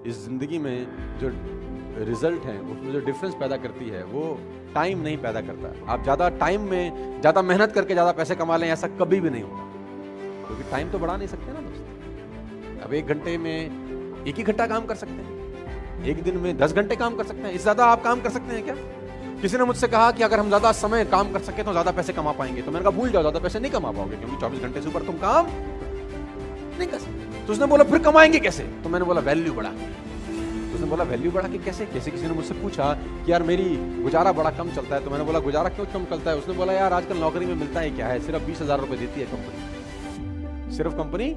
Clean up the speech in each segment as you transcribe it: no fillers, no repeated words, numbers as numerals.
इस जिंदगी में जो रिजल्ट है उसमें जो डिफरेंस पैदा करती है वो टाइम नहीं पैदा करता। आप ज़्यादा टाइम में ज़्यादा मेहनत करके ज़्यादा पैसे कमा लें, ऐसा कभी भी नहीं होता, क्योंकि टाइम तो बढ़ा नहीं सकते ना दोस्त। अब 1 घंटे में 1 ही घंटा काम कर सकते हैं, 1 दिन में 10 घंटे काम कर सकते हैं। इससे ज़्यादा आप काम कर सकते हैं क्या? किसी ने मुझसे कहा कि अगर हम ज़्यादा समय काम कर सके तो ज़्यादा पैसे कमा पाएंगे। तो मैंने कहा भूल जाओ, ज़्यादा पैसे नहीं कमा पाओगे, क्योंकि 24 घंटे से ऊपर तुम काम नहीं कर सकते। तो उसने बोला फिर कमाएंगे कैसे? तो मैंने बोला वैल्यू बढ़ा के। तो उसने बोला वैल्यू बढ़ा के कैसे? किसी ने मुझसे पूछा कि यार मेरी गुजारा बड़ा कम चलता है। तो मैंने बोला गुजारा क्यों कम चलता है? उसने बोला यार आजकल नौकरी में मिलता है क्या है, सिर्फ 20,000 रुपए देती है कंपनी, सिर्फ कंपनी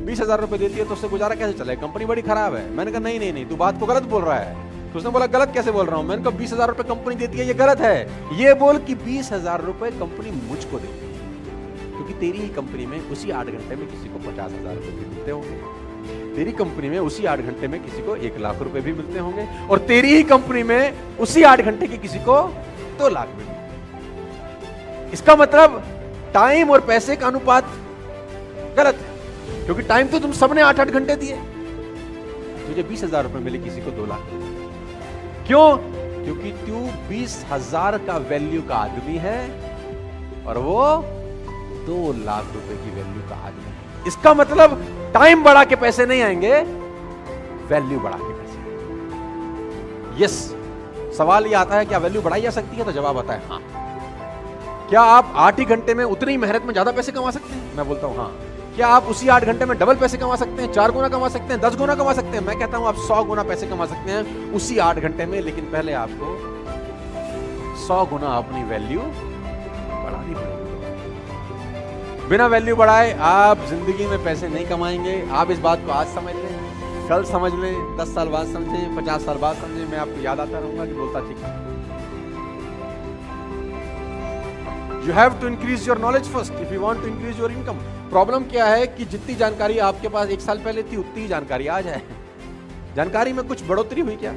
20,000 रुपए देती है, तो उससे गुजारा कैसे चले? कंपनी बड़ी खराब है। मैंने कहा नहीं तू बात को गलत बोल रहा है। तो उसने बोला गलत कैसे बोल रहा हूं? मैंने कहा 20,000 रुपए कंपनी देती है, ये गलत है। ये बोल कि 20,000 रुपए कंपनी मुझको देती है, क्योंकि तेरी ही कंपनी में उसी 8 घंटे में किसी को 50,000 रुपए भी मिलते होंगे, तेरी कंपनी में उसी 8 घंटे में किसी को 1 लाख रुपए भी मिलते होंगे, और तेरी ही कंपनी में उसी 8 घंटे के किसी को 2 लाख भी मिलते। इसका मतलब टाइम और पैसे का अनुपात गलत है, क्योंकि टाइम तो तुम सबने 8-8 घंटे दिए, तुझे 20,000 रुपए मिले, किसी को 2 लाख। क्यों? क्योंकि तू 20,000 का वैल्यू का आदमी है और वो 2 लाख रुपए की वैल्यू का आदमी है। इसका मतलब टाइम बढ़ा के पैसे नहीं आएंगे, वैल्यू बढ़ा के पैसे। यस, सवाल ये आता है क्या वैल्यू बढ़ाई जा सकती है? तो जवाब आता है हाँ। क्या आप 8 ही घंटे में उतनी ही मेहनत में ज्यादा पैसे कमा सकते हैं? मैं बोलता हूं हाँ। क्या आप उसी 8 घंटे में डबल पैसे कमा सकते हैं, 4 गुना कमा सकते हैं, 10 गुना कमा सकते हैं? मैं कहता हूं आप 100 गुना पैसे कमा सकते हैं उसी 8 घंटे में, लेकिन पहले आपको 100 गुना अपनी वैल्यू बढ़ानी पड़ेगी। बिना वैल्यू बढ़ाए आप जिंदगी में पैसे नहीं कमाएंगे। आप इस बात को आज समझ लें, कल समझ लें, 10 साल बाद समझें, 50 साल बाद समझें, मैं आपको याद आता रहूंगा कि बोलता ठीक है। You have to increase your knowledge first if you want to increase your income. Problem क्या है कि जितनी जानकारी आपके पास 1 साल पहले थी उतनी ही जानकारी आज है। जानकारी में कुछ बढ़ोतरी हुई क्या?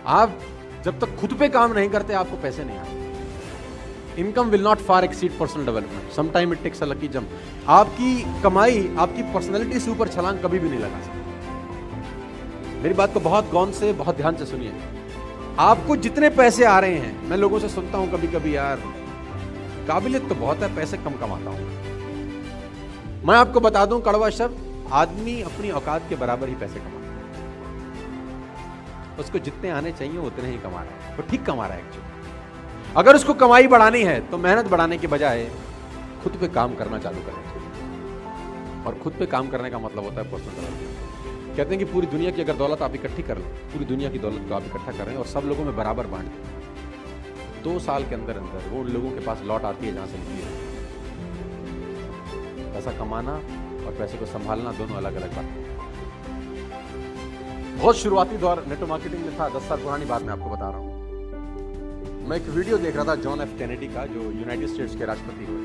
आप जब तक खुद पे काम नहीं करते आपको पैसे नहीं आते। Income will not far exceed personal development, sometime it takes a lucky jump. आपकी कमाई आपकी पर्सनैलिटी से ऊपर छलांग कभी भी नहीं लगा सकती। मेरी बात को बहुत गौर से, बहुत ध्यान से सुनिए। आपको जितने पैसे आ रहे हैं, मैं लोगों से सुनता हूं कभी कभी यार काबिलियत तो बहुत है, पैसे कम कमाता हूं। मैं आपको बता दूं कड़वा शब्द, आदमी अपनी औकात के बराबर ही पैसे कमाता है। उसको जितने आने चाहिए उतने ही कमा रहा है, वो ठीक कमा रहा है एक्चुअली। अगर उसको कमाई बढ़ानी है तो मेहनत बढ़ाने के बजाय खुद पे काम करना चालू करना चाहिए। और खुद पे काम करने का मतलब होता है पर्सनल डेवलपमेंट। कहते हैं कि पूरी दुनिया की अगर दौलत आप इकट्ठी कर लें, पूरी दुनिया की दौलत को आप इकट्ठा कर रहे हैं और सब लोगों में बराबर बांट दें, 2 साल के अंदर अंदर वो लोगों के पास लौट आती है जहां से निकली है। पैसा कमाना और पैसे को संभालना दोनों अलग अलग बात है। बहुत शुरुआती दौर नेटवर्क मार्केटिंग में था, 10 साल पुरानी बात मैं आपको बता रहा हूं। मैं एक वीडियो देख रहा था जॉन एफ कैनेडी का, जो यूनाइटेड स्टेट्स के राष्ट्रपति हुए।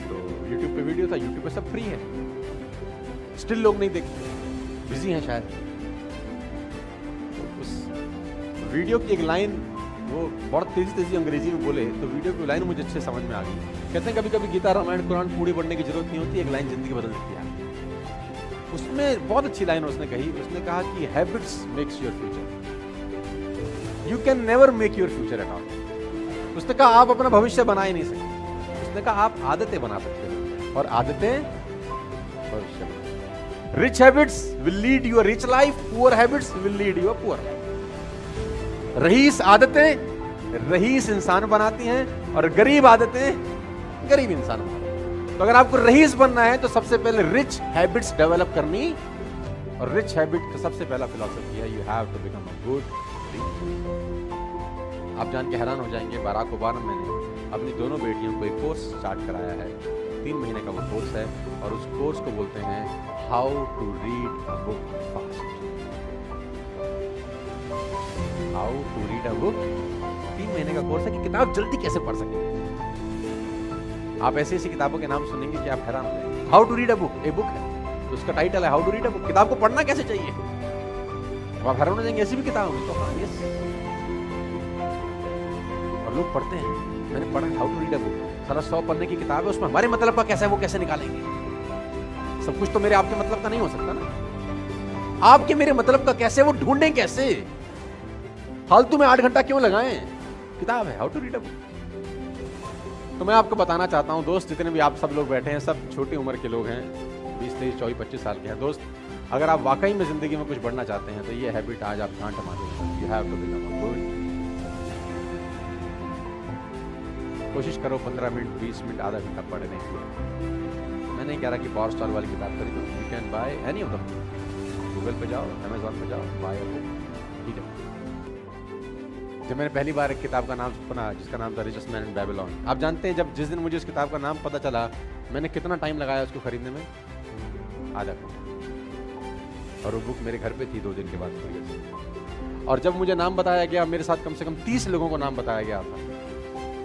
तो यूट्यूब पे वीडियो था, यूट्यूब पे सब फ्री है, स्टिल लोग नहीं देखते, बिजी हैं शायद। तो उस वीडियो की एक लाइन वो बहुत तेजी अंग्रेजी में बोले, तो वीडियो की लाइन मुझे अच्छे समझ में आ गई। कहते हैं कभी कभी गीता रामायण कुरान पूरी पढ़ने की जरूरत नहीं होती, एक लाइन जिंदगी बदल देती है। उसमें बहुत अच्छी लाइन उसने कही, उसने कहा कि habits makes your future, you can never make your future at all. उसने कहा आप अपना भविष्य बना ही नहीं सकते। उसने कहा आप आदतें बना सकते हो और आदतें भविष्य बना। Rich habits will lead you a rich life, poor habits will lead you a poor life. रईस आदतें रईस इंसान बनाती हैं और गरीब आदतें गरीब इंसान बनाती हैं। तो अगर आपको रईस बनना है तो सबसे पहले रिच हैबिट्स डेवलप करनी, और रिच हैबिट का सबसे पहला फिलॉसफी है you have to become a good leader. आप जान के हैरान हो जाएंगे, बाराक ओबामा ने अपनी दोनों बेटियों को एक कोर्स स्टार्ट कराया है, 3 महीने का वो कोर्स है, और उस कोर्स को बोलते हैं how to read a book fast. How to read a book, 3 महीने का कोर्स है कि किताब जल्दी कैसे पढ़ सके। आप ऐसी ऐसी किताबों के नाम सुनेंगे कि आप हैरान हो जाएंगे। How to read a book, a book है तो उसका टाइटल है how to read a book, किताब को पढ़ना कैसे चाहिए। अब आप हैरान हो जाएंगे, ऐसी भी किताब होगी तो हाँ यस, और लोग पढ़ते हैं। मैंने पढ़ा how to read a book, सारा 100 पन्ने की किताब है, उसमें हमारे मतलब का कैसा है वो कैसे निकालेंगे। सब कुछ तो मेरे आपके मतलब का नहीं हो सकता ना। आपके मेरे मतलब का कैसे, वो ढूंढें कैसे? फालतू में 8 घंटा क्यों लगाएं? किताब है, how to read a book. तो मैं आपको बताना चाहता हूं दोस्त, जितने भी आप सब लोग बैठे हैं, सब छोटी उम्र के लोग हैं, 20, 23, 24, 25 साल के हैं। दोस्त, अगर आप वाकई में जिंदगी में कुछ बढ़ना चाहते हैं तो ये हैबिट आज आप गांठ मार दो। You have to become a good. कोशिश करो 15 मिनट, 20 मिनट, आधा घंटा पढ़ने की। मैं नहीं कह रहा कि पावर स्टार वाली किताब खरीदो, you can by any of them. Google पे जाओ, अमेजॉन पे जाओ, बाय अ बुक, ठीक है। जब मैंने पहली बार एक किताब का नाम सुना जिसका नाम था रिचेस्ट मैन इन बेबीलोन, आप जानते हैं जब जिस दिन मुझे उस किताब का नाम पता चला, मैंने कितना टाइम लगाया उसको खरीदने में? आधा घंटा। और वो बुक मेरे घर पे थी 2 दिन के बाद खरीद। और जब मुझे नाम बताया गया, मेरे साथ कम से कम 30 लोगों को नाम बताया गया था।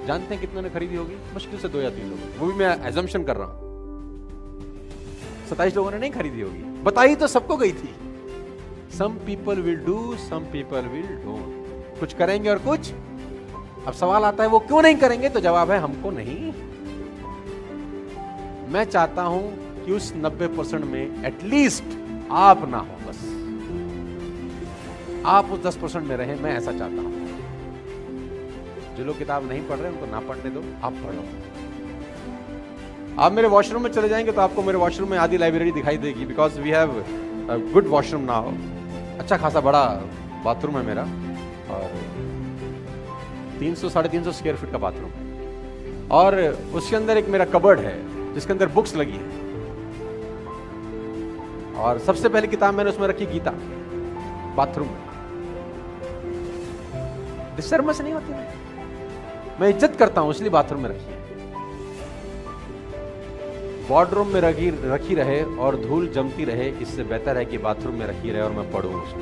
जानते हैं कितनों ने खरीदी होगी? मुश्किल से 2 या 3 लोग, वो भी मैं एजम्पशन कर रहा हूं। 27 लोगों ने नहीं खरीदी होगी। बताई तो सबको गई थी। Some people will do, some people will don't. कुछ करेंगे और कुछ। अब सवाल आता है वो क्यों नहीं करेंगे? तो जवाब है हमको नहीं। मैं चाहता हूं कि उस 90% में एटलीस्ट आप ना हो, बस आप उस 10% में रहें। मैं ऐसा चाहता हूं। जो लोग किताब नहीं पढ़ रहे उनको ना पढ़ने दो, आप पढ़ो। आप मेरे वॉशरूम में चले जाएंगे तो आपको मेरे वॉशरूम में आधी लाइब्रेरी दिखाई देगी, because we have a good washroom now. अच्छा खासा बड़ा बाथरूम है मेरा, और 300 साढ़े 300 स्क्वायर फीट का बाथरूम है। और उसके अंदर एक मेरा कबर्ड है जिसके अंदर बुक्स लगी है। और सबसे पहली किताब मैंने उसमें रखी गीता, बाथरूम में। डिस्टर्ब से नहीं होती, मैं इज्जत करता हूं इसलिए बाथरूम में रखी है। वार्डरूम में रखी रहे और धूल जमती रहे, इससे बेहतर है कि बाथरूम में रखी रहे और मैं पढ़ूं उसको।